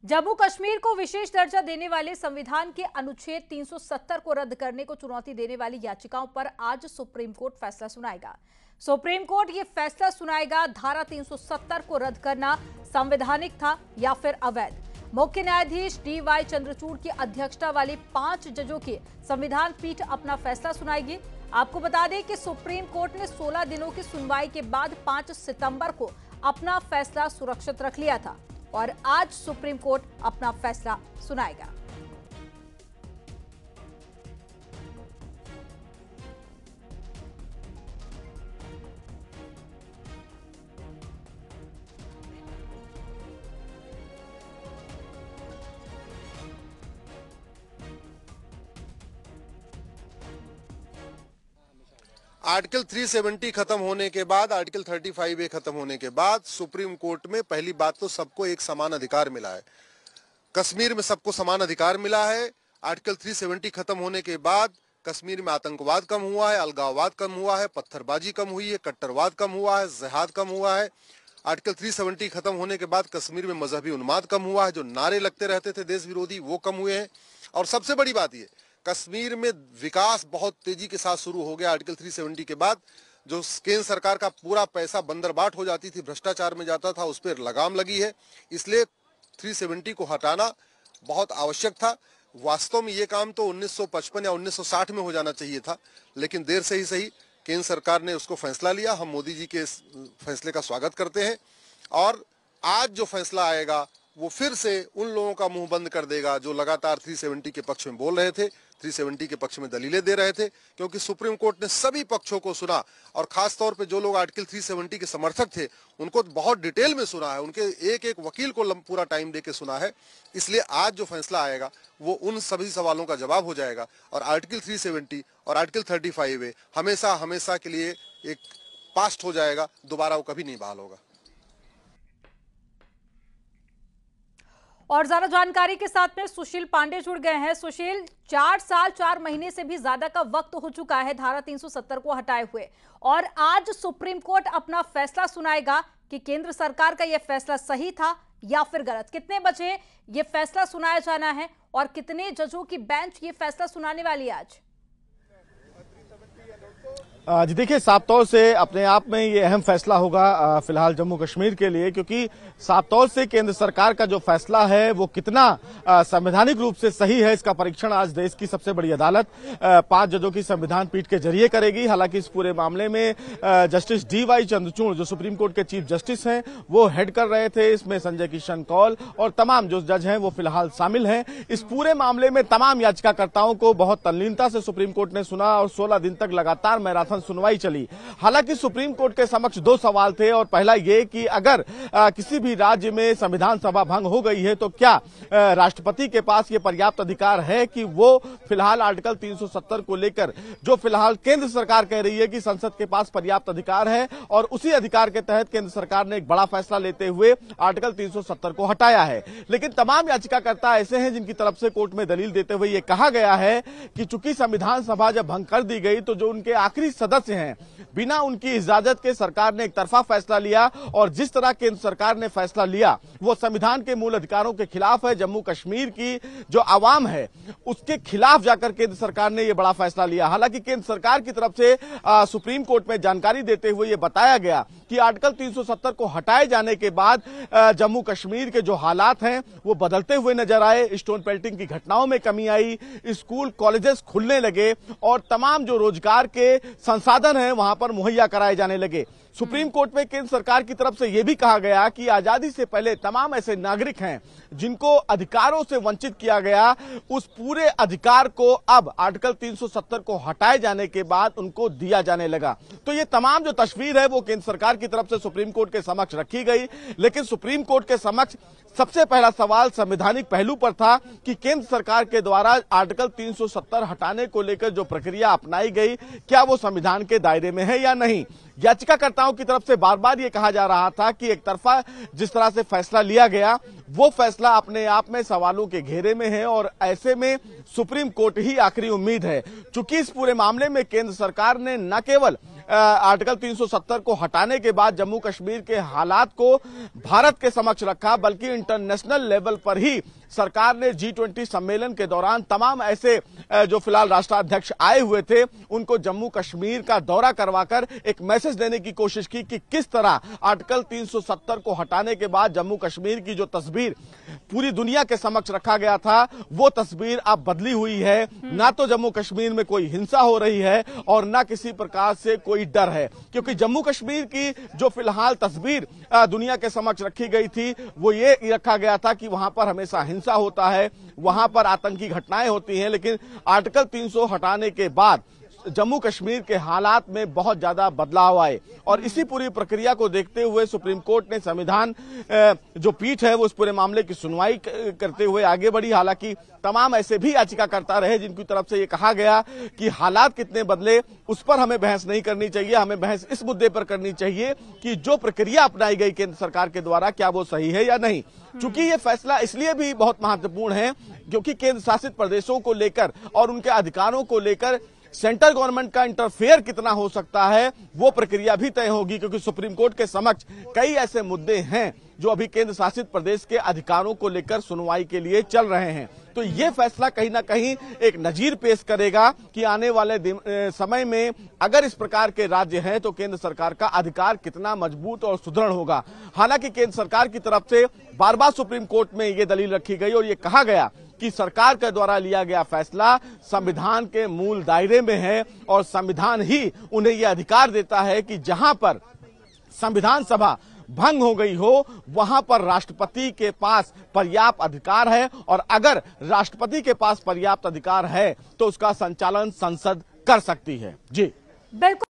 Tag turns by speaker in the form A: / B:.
A: जम्मू कश्मीर को विशेष दर्जा देने वाले संविधान के अनुच्छेद 370 को रद्द करने को चुनौती देने वाली याचिकाओं पर आज सुप्रीम कोर्ट फैसला सुनाएगा। सुप्रीम कोर्ट ये फैसला सुनाएगा, धारा 370 को रद्द करना संवैधानिक था या फिर अवैध। मुख्य न्यायाधीश DY चंद्रचूड़ की अध्यक्षता वाली 5 जजों की संविधान पीठ अपना फैसला सुनाएगी। आपको बता दें कि सुप्रीम कोर्ट ने 16 दिनों की सुनवाई के बाद 5 सितंबर को अपना फैसला सुरक्षित रख लिया था और आज सुप्रीम कोर्ट अपना फैसला सुनाएगा।
B: आर्टिकल 370 खत्म होने के बाद, आर्टिकल 35A खत्म होने के बाद सुप्रीम कोर्ट में पहली बात तो सबको एक समान अधिकार मिला है। कश्मीर में सबको समान अधिकार मिला है। आर्टिकल 370 खत्म होने के बाद कश्मीर में आतंकवाद कम हुआ है, अलगाववाद कम हुआ है, पत्थरबाजी कम हुई है, कट्टरवाद कम हुआ है, जिहाद कम हुआ है। आर्टिकल 370 खत्म होने के बाद कश्मीर में मजहबी उन्माद कम हुआ है, जो नारे लगते रहते थे देश विरोधी वो कम हुए हैं। और सबसे बड़ी बात ये, कश्मीर में विकास बहुत तेजी के साथ शुरू हो गया। आर्टिकल 370 के बाद जो केंद्र सरकार का पूरा पैसा बंदरबाट हो जाती थी, भ्रष्टाचार में जाता था, उस पर लगाम लगी है। इसलिए 370 को हटाना बहुत आवश्यक था। वास्तव में ये काम तो 1955 या 1960 में हो जाना चाहिए था, लेकिन देर से ही सही केंद्र सरकार ने उसको फैसला लिया। हम मोदी जी के फैसले का स्वागत करते हैं और आज जो फैसला आएगा वो फिर से उन लोगों का मुंह बंद कर देगा जो लगातार 370 के पक्ष में बोल रहे थे, 370 के पक्ष में दलीलें दे रहे थे। क्योंकि सुप्रीम कोर्ट ने सभी पक्षों को सुना और खास तौर पे जो लोग आर्टिकल 370 के समर्थक थे उनको बहुत डिटेल में सुना है, उनके एक एक वकील को पूरा टाइम दे के सुना है। इसलिए आज जो फैसला आएगा वो उन सभी सवालों का जवाब हो जाएगा और आर्टिकल 370 और आर्टिकल 35A हमेशा हमेशा के लिए एक पास्ट हो जाएगा, दोबारा वो कभी नहीं बहाल होगा।
A: और ज्यादा जानकारी के साथ में सुशील पांडे जुड़ गए हैं। सुशील, 4 साल 4 महीने से भी ज्यादा का वक्त हो चुका है धारा 370 को हटाए हुए और आज सुप्रीम कोर्ट अपना फैसला सुनाएगा कि केंद्र सरकार का यह फैसला सही था या फिर गलत। कितने बजे यह फैसला सुनाया जाना है और कितने जजों की बेंच ये फैसला सुनाने वाली है आज?
C: जी देखिए, साफ तौर से अपने आप में ये अहम फैसला होगा फिलहाल जम्मू कश्मीर के लिए, क्योंकि साफ तौर से केंद्र सरकार का जो फैसला है वो कितना संवैधानिक रूप से सही है, इसका परीक्षण आज देश की सबसे बड़ी अदालत 5 जजों की संविधान पीठ के जरिए करेगी। हालांकि इस पूरे मामले में जस्टिस DY चंद्रचूड़ जो सुप्रीम कोर्ट के चीफ जस्टिस हैं वो हेड कर रहे थे। इसमें संजय किशन कौल और तमाम जो जज हैं वो फिलहाल शामिल हैं। इस पूरे मामले में तमाम याचिकाकर्ताओं को बहुत तल्लीनता से सुप्रीम कोर्ट ने सुना और 16 दिन तक लगातार मैराथन सुनवाई चली। हालांकि सुप्रीम कोर्ट के समक्ष 2 सवाल थे और पहला ये कि अगर किसी भी राज्य में संविधान सभा भंग हो गई है तो क्या राष्ट्रपति के पास ये पर्याप्त अधिकार है कि वो फिलहाल आर्टिकल 370 को लेकर जो फिलहाल केंद्र सरकार कह रही है कि संसद के पास पर्याप्त अधिकार है और उसी अधिकार के तहत केंद्र सरकार ने एक बड़ा फैसला लेते हुए आर्टिकल 370 को हटाया है। लेकिन तमाम याचिकाकर्ता ऐसे हैं जिनकी तरफ से कोर्ट में दलील देते हुए ये कहा गया है कि चूंकि संविधान सभा जब भंग कर दी गई तो जो उनके आखिरी सदस्य हैं, बिना उनकी इजाजत के सरकार ने एक तरफा फैसला लिया और जिस तरह केंद्र सरकार ने फैसला लिया वो संविधान के मूल अधिकारों के खिलाफ है। जम्मू कश्मीर की जो आवाम है उसके खिलाफ जाकर केंद्र सरकार ने यह बड़ा फैसला लिया। हालांकि केंद्र सरकार की तरफ से सुप्रीम कोर्ट में जानकारी देते हुए यह बताया गया कि आर्टिकल 370 को हटाए जाने के बाद जम्मू कश्मीर के जो हालात हैं वो बदलते हुए नजर आए। स्टोन पेल्टिंग की घटनाओं में कमी आई, स्कूल कॉलेजेस खुलने लगे और तमाम जो रोजगार के संसाधन हैं वहां पर मुहैया कराए जाने लगे। सुप्रीम कोर्ट में केंद्र सरकार की तरफ से यह भी कहा गया कि आजादी से पहले तमाम ऐसे नागरिक हैं जिनको अधिकारों से वंचित किया गया, उस पूरे अधिकार को अब आर्टिकल 370 को हटाए जाने के बाद उनको दिया जाने लगा। तो ये तमाम जो तस्वीर है वो केंद्र सरकार की तरफ से सुप्रीम कोर्ट के समक्ष रखी गई। लेकिन सुप्रीम कोर्ट के समक्ष सबसे पहला सवाल संवैधानिक पहलू पर था कि केंद्र सरकार के द्वारा आर्टिकल 370 हटाने को लेकर जो प्रक्रिया अपनाई गई क्या वो संविधान के दायरे में है या नहीं। याचिकाकर्ताओं की तरफ से बार बार ये कहा जा रहा था कि एक तरफा जिस तरह से फैसला लिया गया वो फैसला अपने आप में सवालों के घेरे में है और ऐसे में सुप्रीम कोर्ट ही आखिरी उम्मीद है। चूंकि इस पूरे मामले में केंद्र सरकार ने न केवल आर्टिकल 370 को हटाने के बाद जम्मू कश्मीर के हालात को भारत के समक्ष रखा, बल्कि इंटरनेशनल लेवल पर ही सरकार ने G20 सम्मेलन के दौरान तमाम ऐसे जो फिलहाल राष्ट्राध्यक्ष आए हुए थे उनको जम्मू कश्मीर का दौरा करवाकर एक मैसेज देने की कोशिश की कि किस तरह आर्टिकल 370 को हटाने के बाद जम्मू कश्मीर की जो तस्वीर पूरी दुनिया के समक्ष रखा गया था वो तस्वीर अब बदली हुई है। ना तो जम्मू कश्मीर में कोई हिंसा हो रही है और ना किसी प्रकार से कोई डर है, क्योंकि जम्मू कश्मीर की जो फिलहाल तस्वीर दुनिया के समक्ष रखी गई थी वो ये रखा गया था कि वहां पर हमेशा हिंसा होता है, वहां पर आतंकी घटनाएं होती हैं। लेकिन आर्टिकल 300 हटाने के बाद जम्मू कश्मीर के हालात में बहुत ज्यादा बदलाव आए और इसी पूरी प्रक्रिया को देखते हुए सुप्रीम कोर्ट ने संविधान जो पीठ है वो इस पूरे मामले की सुनवाई करते हुए आगे बढ़ी। हालांकि तमाम ऐसे भी याचिकाकर्ता रहे जिनकी तरफ से ये कहा गया कि हालात कितने बदले उस पर हमें बहस नहीं करनी चाहिए, हमें बहस इस मुद्दे पर करनी चाहिए कि जो प्रक्रिया अपनाई गई केंद्र सरकार के द्वारा क्या वो सही है या नहीं। चूंकि ये फैसला इसलिए भी बहुत महत्वपूर्ण है क्योंकि केंद्र शासित प्रदेशों को लेकर और उनके अधिकारों को लेकर सेंट्रल गवर्नमेंट का इंटरफेयर कितना हो सकता है वो प्रक्रिया भी तय होगी, क्योंकि सुप्रीम कोर्ट के समक्ष कई ऐसे मुद्दे हैं जो अभी केंद्र शासित प्रदेश के अधिकारों को लेकर सुनवाई के लिए चल रहे हैं। तो ये फैसला कहीं ना कहीं एक नजीर पेश करेगा कि आने वाले समय में अगर इस प्रकार के राज्य हैं तो केंद्र सरकार का अधिकार कितना मजबूत और सुदृढ़ होगा। हालांकि केंद्र सरकार की तरफ से बार बार सुप्रीम कोर्ट में ये दलील रखी गई और ये कहा गया कि सरकार के द्वारा लिया गया फैसला संविधान के मूल दायरे में है और संविधान ही उन्हें यह अधिकार देता है कि जहां पर संविधान सभा भंग हो गई हो वहां पर राष्ट्रपति के पास पर्याप्त अधिकार है और अगर राष्ट्रपति के पास पर्याप्त अधिकार है तो उसका संचालन संसद कर सकती है। जी
A: बिल्कुल।